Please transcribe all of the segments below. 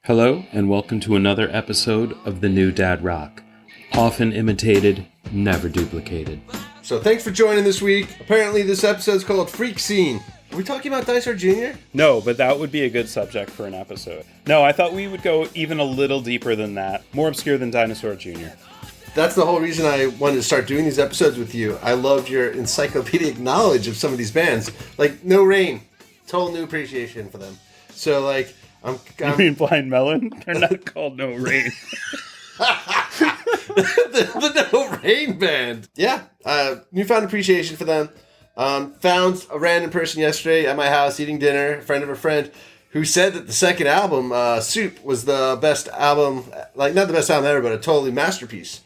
Hello, and welcome to another episode of The New Dad Rock. Often imitated, never duplicated. So thanks for joining this week. Apparently this episode's called Freak Scene. Are we talking about Dinosaur Jr.? No, but that would be a good subject for an episode. No, I thought we would go even a little deeper than that. More obscure than Dinosaur Jr. That's the whole reason I wanted to start doing these episodes with you. I loved your encyclopedic knowledge of some of these bands. Like No Rain. Total new appreciation for them. So like, I'm You mean Blind Melon? They're not called No Rain. the No Rain band. Yeah, newfound appreciation for them. Found a random person yesterday at my house eating dinner, a friend of a friend, who said that the second album, Soup, was the best album, like not the best album ever, but a totally masterpiece.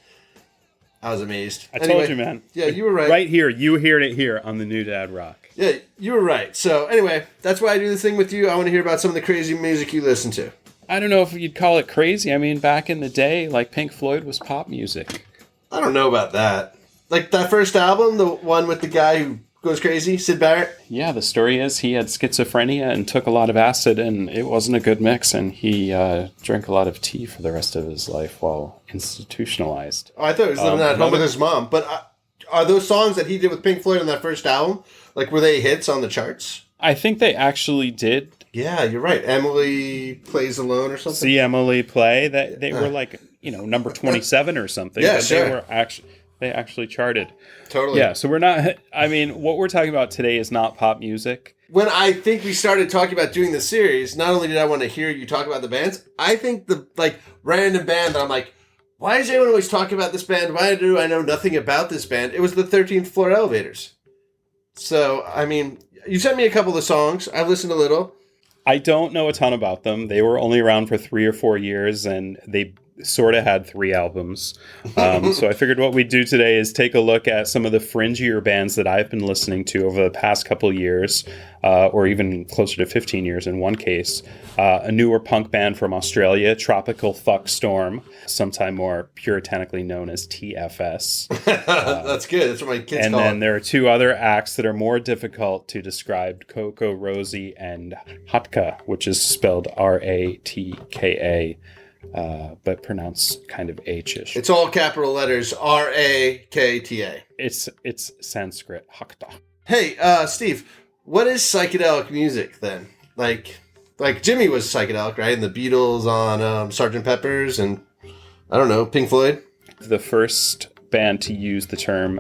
I was amazed. I told you, man. Yeah, you were right. Right here. You heard it here on The New Dad Rock. Yeah, you were right. So anyway, that's why I do this thing with you. I want to hear about some of the crazy music you listen to. I don't know if you'd call it crazy. I mean, back in the day, like Pink Floyd was pop music. I don't know about that. Like that first album, the one with the guy who goes crazy, Syd Barrett? Yeah, the story is he had schizophrenia and took a lot of acid, and it wasn't a good mix, and he drank a lot of tea for the rest of his life while institutionalized. Oh, I thought he was living at home with his mom. But are those songs that he did with Pink Floyd on that first album, like, were they hits on the charts? I think they actually did. Yeah, you're right. Emily Plays Alone or something? See Emily Play? They were like, number 27 or something. Yeah, but sure. They actually charted. Totally. Yeah, so we're not, what we're talking about today is not pop music. When I think we started talking about doing this series, not only did I want to hear you talk about the bands, I think the, random band that I'm like, why is everyone always talking about this band? Why do I know nothing about this band? It was the 13th Floor Elevators. So, you sent me a couple of songs. I've listened a little. I don't know a ton about them. They were only around for 3 or 4 years, and they sort of had 3 albums. So I figured what we'd do today is take a look at some of the fringier bands that I've been listening to over the past couple of years, or even closer to 15 years in one case. A newer punk band from Australia, Tropical Fuck Storm, sometime more puritanically known as TFS. That's good. That's what my kids call it. And then there are 2 other acts that are more difficult to describe, CocoRosie and RAKTA, which is spelled R-A-T-K-A. But pronounced kind of H-ish. It's all capital letters, R-A-K-T-A. It's Sanskrit, RAKTA. Hey, Steve, what is psychedelic music then? Like Jimmy was psychedelic, right? And the Beatles on Sgt. Pepper's and, I don't know, Pink Floyd? The first band to use the term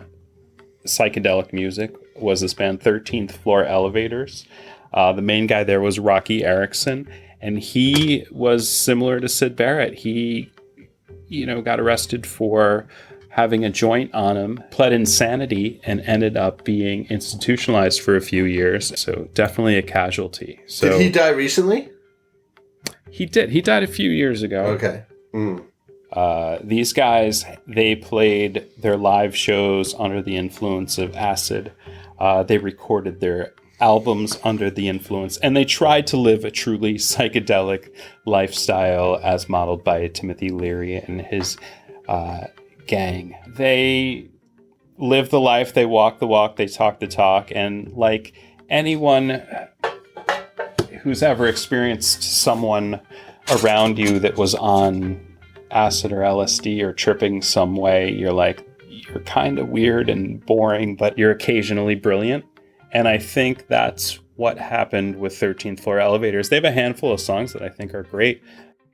psychedelic music was this band 13th Floor Elevators. The main guy there was Rocky Erickson. And he was similar to Syd Barrett. He, got arrested for having a joint on him, pled insanity, and ended up being institutionalized for a few years. So definitely a casualty. So did he die recently? He did. He died a few years ago. Okay. These guys, they played their live shows under the influence of acid. They recorded their albums under the influence, and they tried to live a truly psychedelic lifestyle as modeled by Timothy Leary and his gang. They live the life, they walk the walk, they talk the talk, and like anyone who's ever experienced someone around you that was on acid or LSD or tripping some way, you're kind of weird and boring, but you're occasionally brilliant. And I think that's what happened with 13th Floor Elevators. They have a handful of songs that I think are great.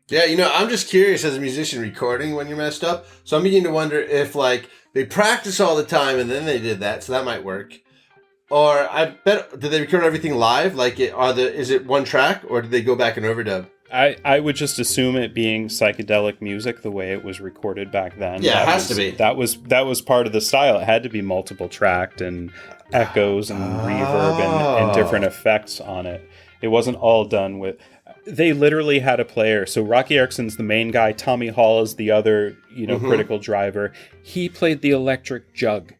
Yeah, I'm just curious as a musician recording when you're messed up. So I'm beginning to wonder if, they practice all the time and then they did that, so that might work. Or I bet, did they record everything live? Is it one track, or did they go back and overdub? I would just assume it being psychedelic music the way it was recorded back then. Yeah, it has to be. That was part of the style. It had to be multiple tracked and echoes and reverb and different effects on it. It wasn't all done with... They literally had a player. So Rocky Erickson's the main guy. Tommy Hall is the other, critical driver. He played the electric jug.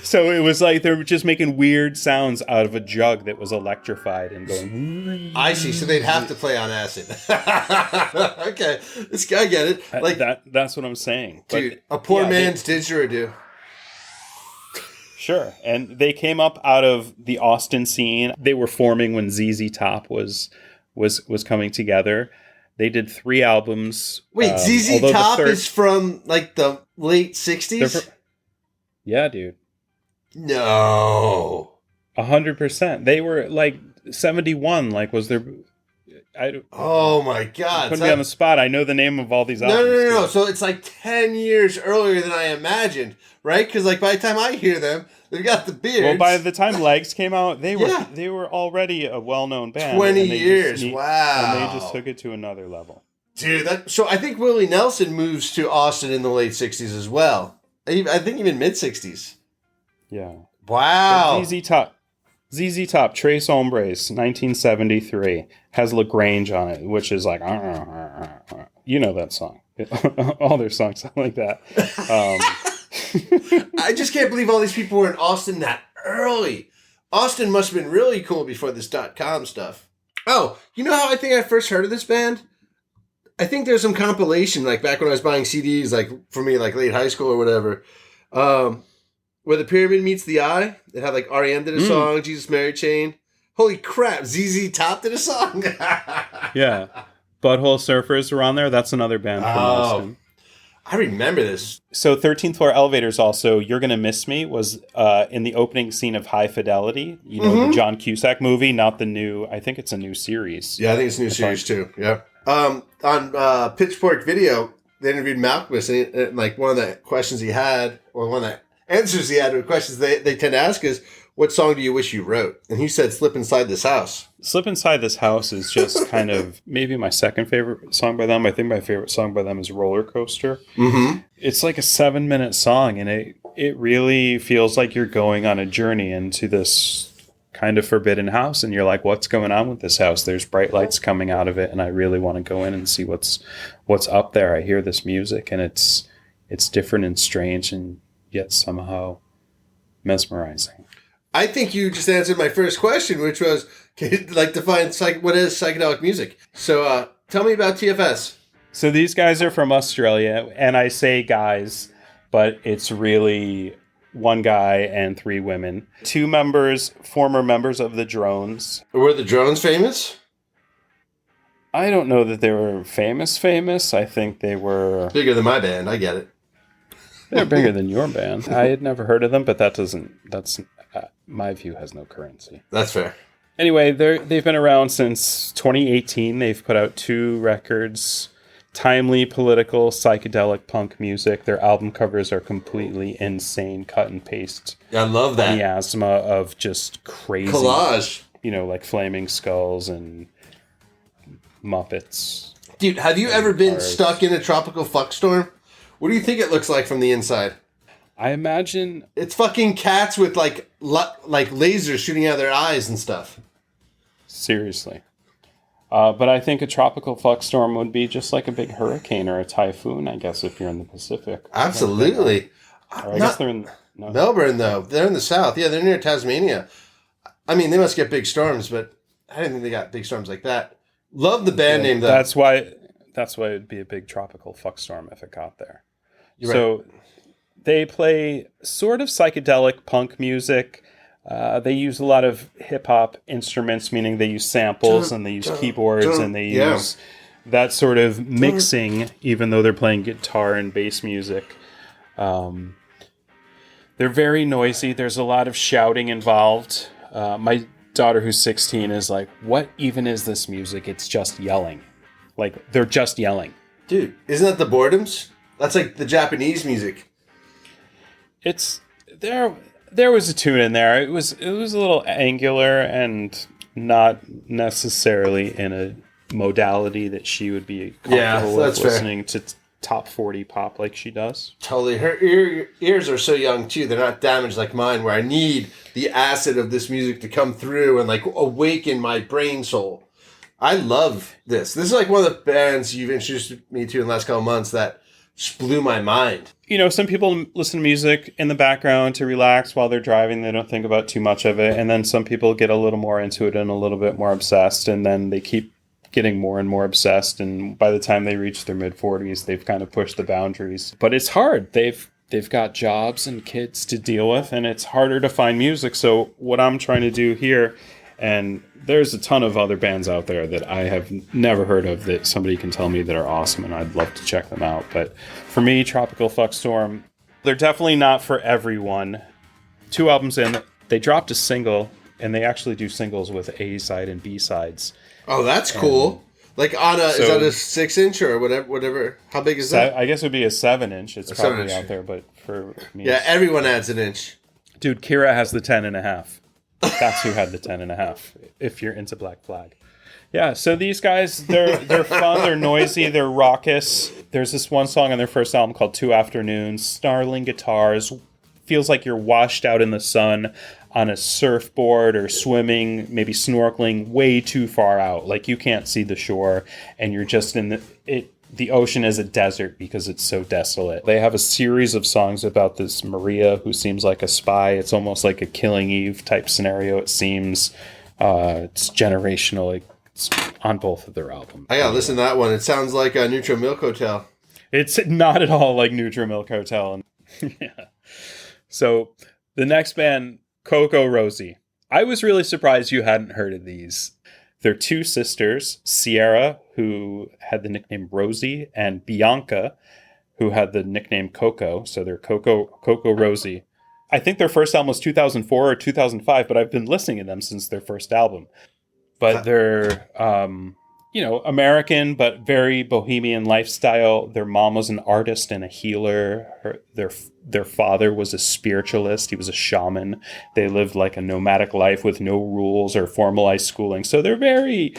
So it was like they were just making weird sounds out of a jug that was electrified and going. I see. So they'd have to play on acid. Okay, this guy get it. That's what I'm saying. Dude, a poor man's didgeridoo. Sure. And they came up out of the Austin scene. They were forming when ZZ Top was was coming together. They did 3 albums. Wait, ZZ Top is from like the late 60s? Yeah, dude. No. 100%. They were like 71, like was their... Oh my God. Put me on the spot. I know the name of all these albums. No. So it's like 10 years earlier than I imagined, right? Because like by the time I hear them, they've got the beards. Well, by the time Legs came out, they were already a well-known band. 20 years. Wow. And they just took it to another level. Dude, so I think Willie Nelson moves to Austin in the late 60s as well. I think even mid-60s. Yeah. Wow. ZZ Top, Tres Hombres, 1973, has LaGrange on it, which is like, you know that song. All their songs sound like that. I just can't believe all these people were in Austin that early. Austin must have been really cool before this .com stuff. Oh, you know how I think I first heard of this band? I think there's some compilation, like back when I was buying CDs, like for me, like late high school or whatever, where the pyramid meets the eye. It had like R.E.M. did a song, Jesus Mary Chain. Holy crap, ZZ Top did a song. Yeah. Butthole Surfers were on there. That's another band from Austin. I remember this. So 13th Floor Elevators also, You're Gonna Miss Me, was in the opening scene of High Fidelity. You know, the John Cusack movie, not the new, I think it's a new series. Yeah, I think it's a new series too. Yeah. On Pitchfork Video, they interviewed Malcolmus, and like one of the questions he had, or one of the answers he had to questions they tend to ask is, what song do you wish you wrote? And he said, Slip Inside This House. Slip Inside This House is just kind of maybe my second favorite song by them. I think my favorite song by them is Roller Coaster. Mm-hmm. It's like a 7-minute song, and it really feels like you're going on a journey into this kind of forbidden house, and you're like, what's going on with this house? There's bright lights coming out of it, and I really want to go in and see what's up there. I hear this music, and it's different and strange, and yet somehow mesmerizing. I think you just answered my first question, which was, like, define what is psychedelic music. So tell me about TFS. So these guys are from Australia, and I say guys, but it's really one guy and 3 women. 2 former members of the Drones. Were the Drones famous? I don't know that they were famous. I think they were... Bigger than my band, I get it. They're bigger than your band. I had never heard of them, but that's my view has no currency. That's fair. Anyway, they've been around since 2018. They've put out 2 records, timely, political, psychedelic punk music. Their album covers are completely insane, cut and paste. I love that. Miasma of just crazy collage. You know, like flaming skulls and Muppets. Dude, have you ever been stuck in a tropical fuck storm? What do you think it looks like from the inside? I imagine it's fucking cats with like lasers shooting out of their eyes and stuff. Seriously. But I think a tropical fuck storm would be just like a big hurricane or a typhoon, I guess, if you're in the Pacific. Absolutely. I guess they're in Melbourne, though. They're in the south. Yeah, they're near Tasmania. I mean, they must get big storms, but I didn't think they got big storms like that. Love the band name, though. That's why it would be a big tropical fuck storm if it got there. You're so right. They play sort of psychedelic punk music. They use a lot of hip-hop instruments, meaning they use samples and they use keyboards and they use that sort of mixing, even though they're playing guitar and bass music. They're very noisy. There's a lot of shouting involved. My daughter, who's 16, is like, what even is this music? It's just yelling. Like, they're just yelling. Dude, isn't that the Boredoms? That's like the Japanese music. It's there was a tune in there. It was a little angular and not necessarily in a modality that she would be comfortable with listening to top 40 pop like she does. Totally. Her ears are so young too. They're not damaged like mine, where I need the acid of this music to come through and like awaken my brain soul. I love this. This is like one of the bands you've introduced me to in the last couple of months that just blew my mind. You know, some people listen to music in the background to relax while they're driving. They don't think about too much of it. And then some people get a little more into it and a little bit more obsessed. And then they keep getting more and more obsessed. And by the time they reach their mid-40s, they've kind of pushed the boundaries. But it's hard. They've got jobs and kids to deal with, and it's harder to find music. So what I'm trying to do here And there's a ton of other bands out there that I have never heard of that somebody can tell me that are awesome, and I'd love to check them out. But for me, Tropical Fuckstorm, they're definitely not for everyone. 2 albums in, they dropped a single, and they actually do singles with A side and B sides. Oh, that's cool. Like on is that a 6-inch or whatever? How big is that? I guess it would be a 7-inch. It's probably 7-inch. out there, but for me, Yeah, everyone adds an inch. dude, Kira has the 10.5. That's who had the 10.5. If you're into Black Flag, yeah. So these guys, they're fun, they're noisy, they're raucous. There's this one song on their first album called 2 Afternoons. Snarling guitars, feels like you're washed out in the sun on a surfboard or swimming, maybe snorkeling way too far out. Like you can't see the shore, and you're just in the ocean is a desert because it's so desolate. They have a series of songs about this Maria who seems like a spy. It's almost like a Killing Eve type scenario, it seems. It's generational. It's on both of their albums. I gotta listen to that one. It sounds like a Neutral Milk Hotel. It's not at all like Neutral Milk Hotel. Yeah. So the next band, CocoRosie. I was really surprised you hadn't heard of these. They're 2 sisters, Sierra, who had the nickname Rosie, and Bianca, who had the nickname Coco. So they're CocoRosie. I think their first album was 2004 or 2005, but I've been listening to them since their first album. But they're, American, but very bohemian lifestyle. Their mom was an artist and a healer. Their father was a spiritualist. He was a shaman. They lived like a nomadic life with no rules or formalized schooling. So they're very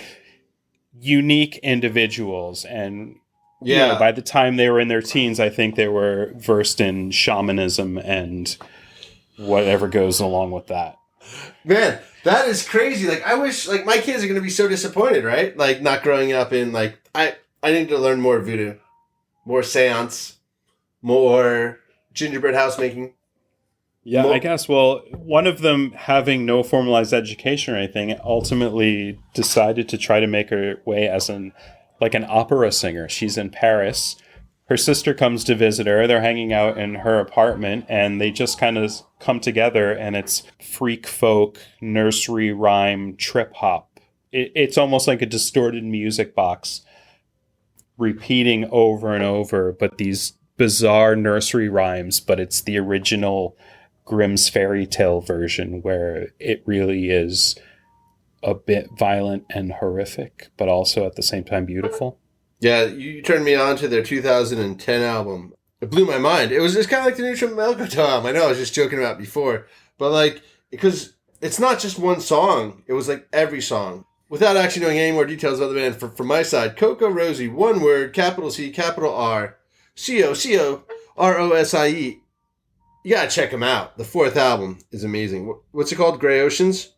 unique individuals. And by the time they were in their teens, I think they were versed in shamanism and whatever goes along with that. Man, that is crazy. Like, I wish, like, my kids are going to be so disappointed, right? Like, not growing up in, like, I need to learn more voodoo, more seance, more gingerbread house making. Yeah, I guess. Well, one of them, having no formalized education or anything, ultimately decided to try to make her way as an opera singer. She's in Paris. Her sister comes to visit her. They're hanging out in her apartment, and they just kind of come together, and it's freak folk, nursery rhyme, trip hop. It's almost like a distorted music box repeating over and over, but these bizarre nursery rhymes, but it's the original Grimm's fairy tale version where it really is a bit violent and horrific, but also at the same time beautiful. Yeah, you turned me on to their 2010 album. It blew my mind. It's kind of like the Neutral Milk Hotel album. I know I was just joking about before. But, like, because it's not just one song. It was, like, every song. Without actually knowing any more details about the band, from my side, CocoRosie, one word, capital C, capital R, CoCoRosie. You gotta check them out. The 4th album is amazing. What's it called? Grey Oceans?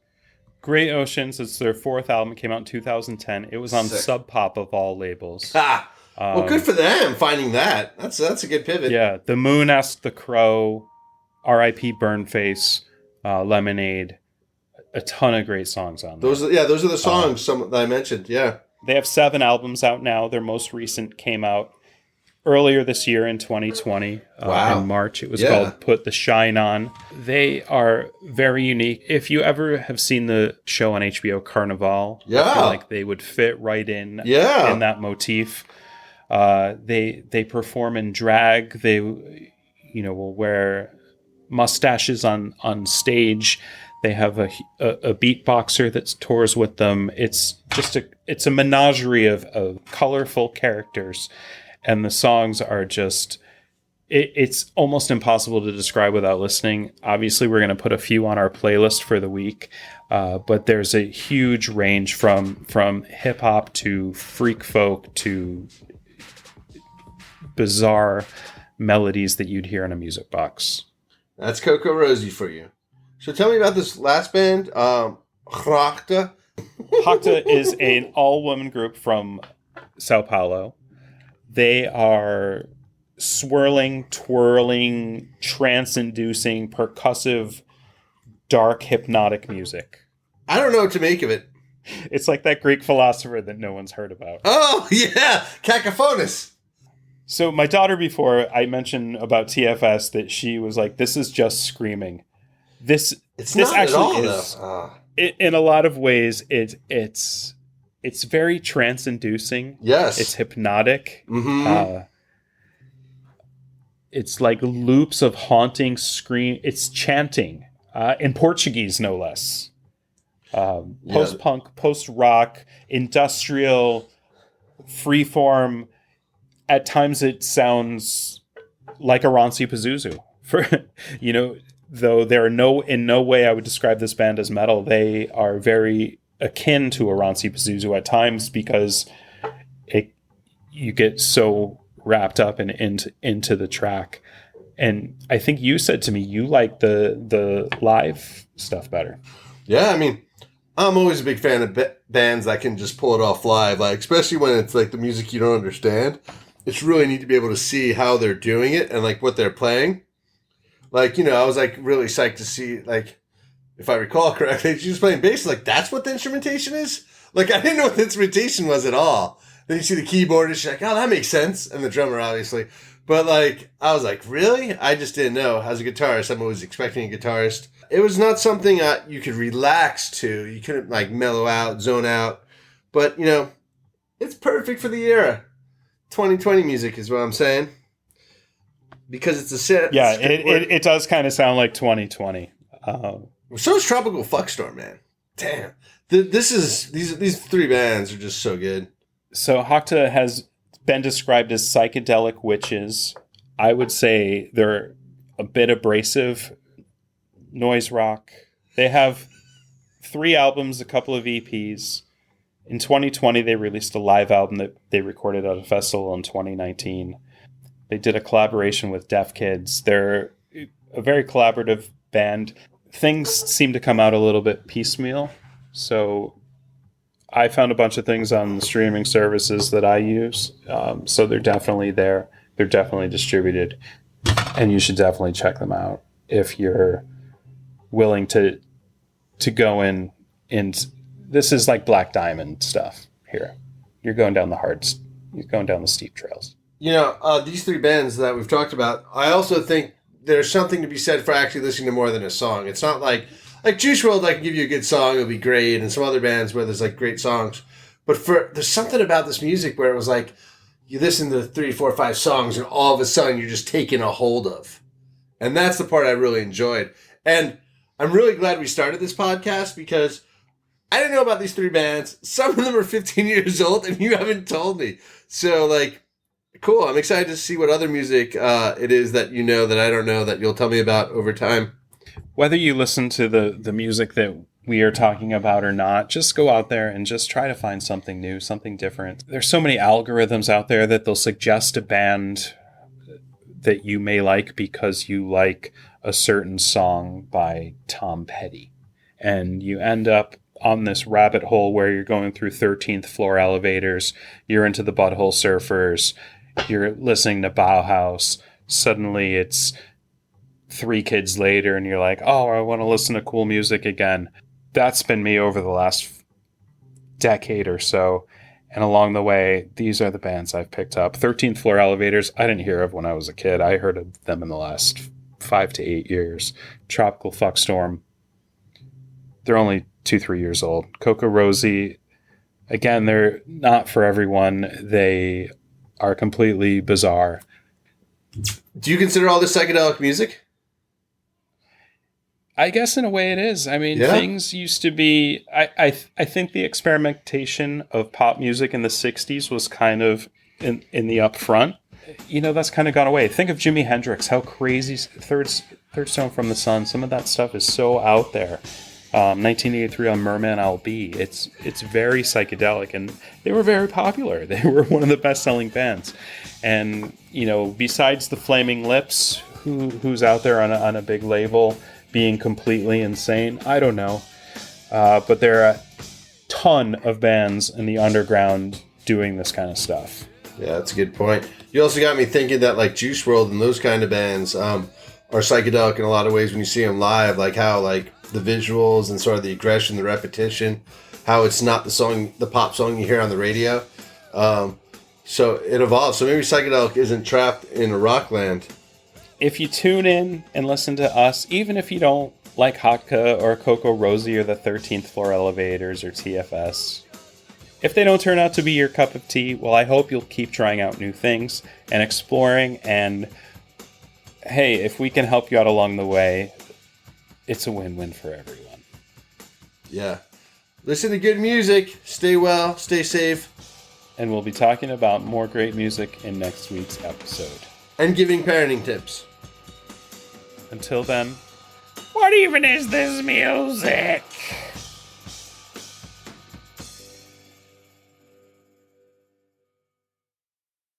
Grey Oceans, it's their 4th album. It came out in 2010. It was on Sub Pop of all labels. Well, good for them finding that. That's a good pivot. Yeah, The Moon Asked the Crow, R.I.P. Burnface, Lemonade, a ton of great songs on there. Those are the songs that I mentioned. Yeah, they have 7 albums out now. Their most recent came out earlier this year in 2020. In March. It was called Put the Shine On. They are very unique. If you ever have seen the show on HBO Carnival, I feel like they would fit right in that motif. They perform in drag. They will wear mustaches on stage. They have a beatboxer that tours with them. It's a menagerie of colorful characters. And the songs are just, it's almost impossible to describe without listening. Obviously, we're going to put a few on our playlist for the week. But there's a huge range from hip hop to freak folk to bizarre melodies that you'd hear in a music box. That's CocoRosie for you. So tell me about this last band, RAKTA. RAKTA is an all-woman group from Sao Paulo. They are swirling, twirling, trance-inducing, percussive, dark, hypnotic music. I don't know what to make of it. It's like that Greek philosopher that no one's heard about. Oh, yeah! Cacophonous! So my daughter, before I mentioned about TFS, that she was like, this is just screaming. This It's This not at all, actually though. is, in a lot of ways, it's very trance-inducing. Yes. It's hypnotic. Mm-hmm. It's like loops of haunting scream. It's chanting in Portuguese, no less. Post-punk, post-rock, industrial, freeform. At times, it sounds like Oronsi Pazuzu. For though there are in no way I would describe this band as metal. They are very akin to Oronsi Pazuzu at times because you get so wrapped up into the track. And I think you said to me you like the live stuff better. Yeah, I mean, I'm always a big fan of bands that can just pull it off live, like especially when it's like the music you don't understand. It's really neat to be able to see how they're doing it and like what they're playing. Like, I was like really psyched to see, like, if I recall correctly, she was playing bass. Like, that's what the instrumentation is? Like, I didn't know what the instrumentation was at all. Then you see the keyboard and she's like, oh, that makes sense. And the drummer, obviously. But, like, I was like, really? I just didn't know. As a guitarist, I'm always expecting a guitarist. It was not something you could relax to. You couldn't, like, mellow out, zone out. But, it's perfect for the era. 2020 music is what I'm saying. Because it's a set. Yeah, it does kind of sound like 2020. So is Tropical Fuckstorm, man. Damn. These three bands are just so good. So RAKTA has been described as psychedelic witches. I would say they're a bit abrasive noise rock. They have 3 albums, a couple of EPs. In 2020, they released a live album that they recorded at a festival in 2019. They did a collaboration with Deaf Kids. They're a very collaborative band. Things seem to come out a little bit piecemeal. So I found a bunch of things on the streaming services that I use. So they're definitely there. They're definitely distributed. And you should definitely check them out if you're willing to go in. And this is like Black Diamond stuff here. You're going down the steep trails. These 3 bands that we've talked about, I also think there's something to be said for actually listening to more than a song. It's not like Juice WRLD, I can give you a good song, it'll be great, and some other bands where there's like great songs. But there's something about this music where it was like, you listen to 3, 4, 5 songs, and all of a sudden you're just taking a hold of. And that's the part I really enjoyed. And I'm really glad we started this podcast because I didn't know about these 3 bands. Some of them are 15 years old, and you haven't told me. So, like, cool. I'm excited to see what other music it is that that I don't know that you'll tell me about over time. Whether you listen to the music that we are talking about or not, just go out there and just try to find something new, something different. There's so many algorithms out there that they'll suggest a band that you may like because you like a certain song by Tom Petty. And you end up on this rabbit hole where you're going through 13th floor elevators, you're into the Butthole Surfers, you're listening to Bauhaus, suddenly it's 3 kids later and you're like, oh, I want to listen to cool music again. That's been me over the last decade or so. And along the way, these are the bands I've picked up. 13th Floor Elevators, I didn't hear of when I was a kid. I heard of them in the last 5 to 8 years. Tropical Fuckstorm, they're only 2-3 years old. CocoRosie, again, they're not for everyone. They are completely bizarre. Do you consider all this psychedelic music? I guess in a way it is. I mean, Things used to be... I think the experimentation of pop music in the 60s was kind of in the upfront. That's kind of gone away. Think of Jimi Hendrix, how crazy... Third Stone from the Sun, some of that stuff is so out there. 1983 on Merman LB. It's very psychedelic, and they were very popular. They were one of the best-selling bands. And, besides the Flaming Lips, who's out there on a big label... being completely insane, I don't know. But there are a ton of bands in the underground doing this kind of stuff. Yeah, that's a good point. You also got me thinking that like Juice WRLD and those kind of bands are psychedelic in a lot of ways when you see them live, like how like the visuals and sort of the aggression, the repetition, how it's not the pop song you hear on the radio. So it evolves. So maybe psychedelic isn't trapped in a rock land. If you tune in and listen to us, even if you don't like RAKTA or CocoRosie or the 13th Floor Elevators or TFS. If they don't turn out to be your cup of tea, well, I hope you'll keep trying out new things and exploring, and hey, if we can help you out along the way, it's a win-win for everyone. Yeah. Listen to good music, stay well, stay safe. And we'll be talking about more great music in next week's episode. And giving parenting tips. Until then, what even is this music?